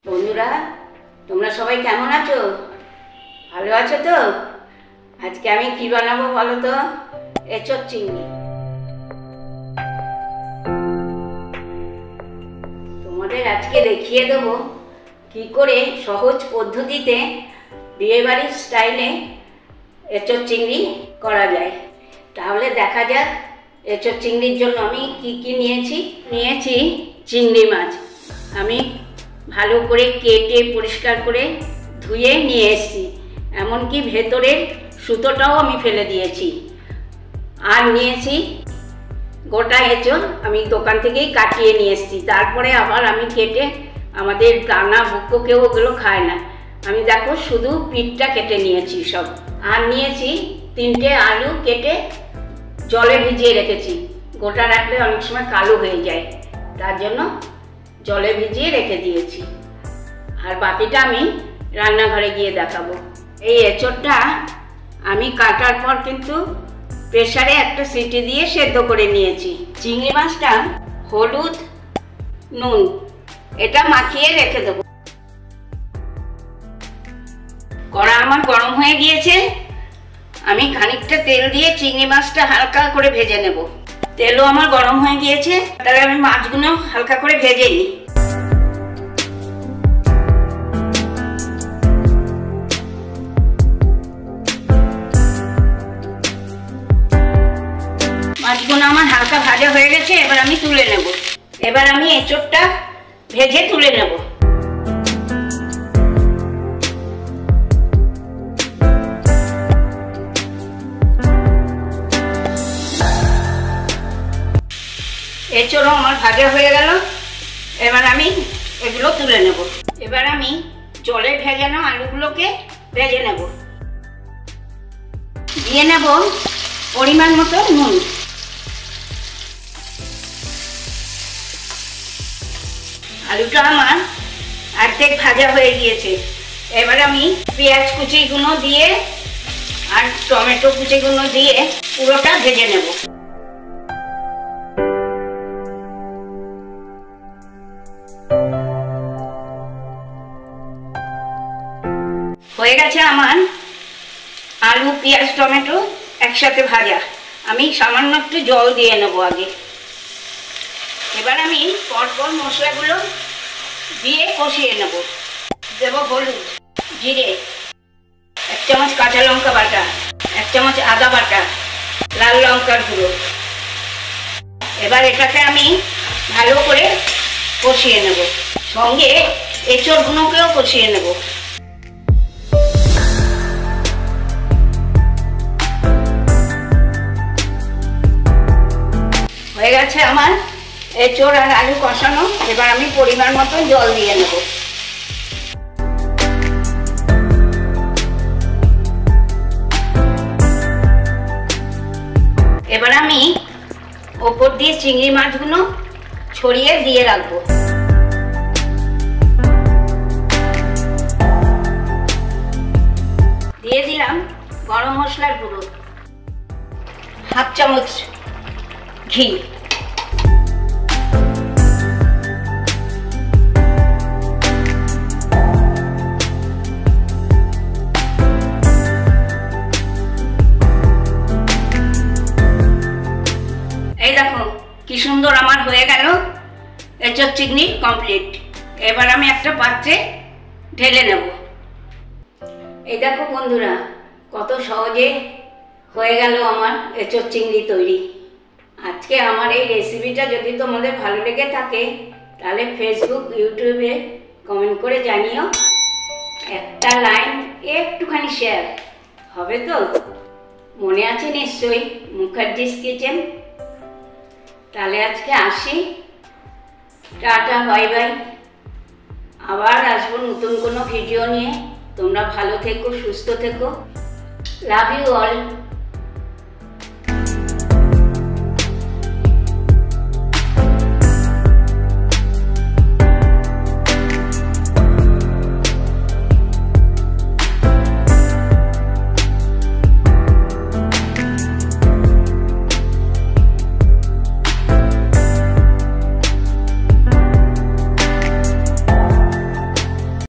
বন্ধুরা, তোমরা সবাই কেমন আছো? ভালো আছো তো? আজকে আমি কি বানাবো বলো তো? এঁচোড় চিংড়ি। তোমাদের আজকে দেখিয়ে দেবো কি করে সহজ পদ্ধতিতে বিয়েবাড়ির স্টাইলে এঁচোড় চিংড়ি করা যায়। তাহলে দেখা যাক এঁচোড় চিংড়ির জন্য আমি কি কি নিয়েছি চিংড়ি মাছ আমি ভালো করে কেটে পরিষ্কার করে ধুয়ে নিয়ে এসেছি, এমনকি ভেতরের সুতোটাও আমি ফেলে দিয়েছি। আর নিয়েছি গোটা এঁচোড়, আমি দোকান থেকেই কাটিয়ে নিয়ে এসেছি। তারপরে আবার আমি কেটে, আমাদের দানা বুকো কেউ ওগুলো খায় না, আমি দেখো শুধু পিঠটা কেটে নিয়েছি সব। আর নিয়েছি 3টে আলু কেটে জলে ভিজিয়ে রেখেছি, গোটা রাখলে অনেক সময় কালো হয়ে যায়, তার জন্য জলে ভিজিয়ে রেখে দিয়েছি। আর বাকিটা আমি রান্নাঘরে গিয়ে দেখাবো। এই এঁচোড়টা আমি কাটার পর কিন্তু প্রেসারে একটা সিটি দিয়ে সেদ্ধ করে নিয়েছি। চিংড়ি মাছটা হলুদ নুন এটা মাখিয়ে রেখে দেবো। কড়া আমার গরম হয়ে গিয়েছে, আমি খানিকটা তেল দিয়ে চিংড়ি মাছটা হালকা করে ভেজে নেব। তেলও আমার গরম হয়ে গিয়েছে, তাহলে আমি মাছগুলো হালকা করে ভেজে নিই। মাছগুলো আমার হালকা ভাজা হয়ে গেছে, এবার আমি তুলে নেব। এবার আমি এঁচোড়টা ভেজে তুলে নেব। এঁচোড়ও আমার ভাজা হয়ে গেল, এবার আমি এগুলো তুলে নেব। এবার আমি জলে ভেজানো আলুগুলোকে ভেজে নেব। দিয়ে নেব পরিমাণ মতো নুন। আলুটা আমার অর্ধেক ভাজা হয়ে গিয়েছে, এবার আমি পেঁয়াজ কুচিগুলো দিয়ে আর টমেটো কুচিগুলো দিয়ে পুরোটা ভেজে নেব। হয়ে গেছে আমার আলু পেঁয়াজ টমেটো একসাথে ভাজা। আমি সামান্য একটু জল দিয়ে নেব আগে। এবার আমি পরপর মশলাগুলো দিয়ে কষিয়ে নেব। দেব হলুদ, জিরে, 1 চামচ কাঁচা লঙ্কা বাটা, 1 চামচ আদা বাটা, লাল লঙ্কার গুঁড়ো। এবার এটাকে আমি ভালো করে কষিয়ে নেব, সঙ্গে এঁচোড়গুলোকেও কষিয়ে নেব। হয়ে গেছে আমার এঁচোড় আর আলু কষানো, এবার আমি পরিমাণ মতো জল দিয়ে নেব। এবার আমি ওপর দিয়ে চিংড়ি মাছগুলো ছড়িয়ে দিয়ে রাখবো। দিয়ে দিলাম গরম মশলার গুঁড়ো, 1/2 চামচ ঘি, এই দেখো কি সুন্দর আমার হয়ে গেল এঁচোড় চিংড়ি কমপ্লিট। এবার আমি একটা পাত্রে ঢেলে নেব। এই দেখো বন্ধুরা, কত সহজে হয়ে গেল আমার এঁচোড় চিংড়ি তৈরি। আজকে আমার এই রেসিপিটা যদি তোমাদের ভালো লেগে থাকে তাহলে ফেসবুক ইউটিউবে কমেন্ট করে জানিও, একটা লাইক একটুখানি শেয়ার হবে তো? মনে আছে নিশ্চয়ই মুখার্জিস কিচেন। তাহলে আজকে আসি, টাটা বাই বাই। আবার আসবো নতুন কোনো ভিডিও নিয়ে। তোমরা ভালো থেকো, সুস্থ থেকো। Love you all.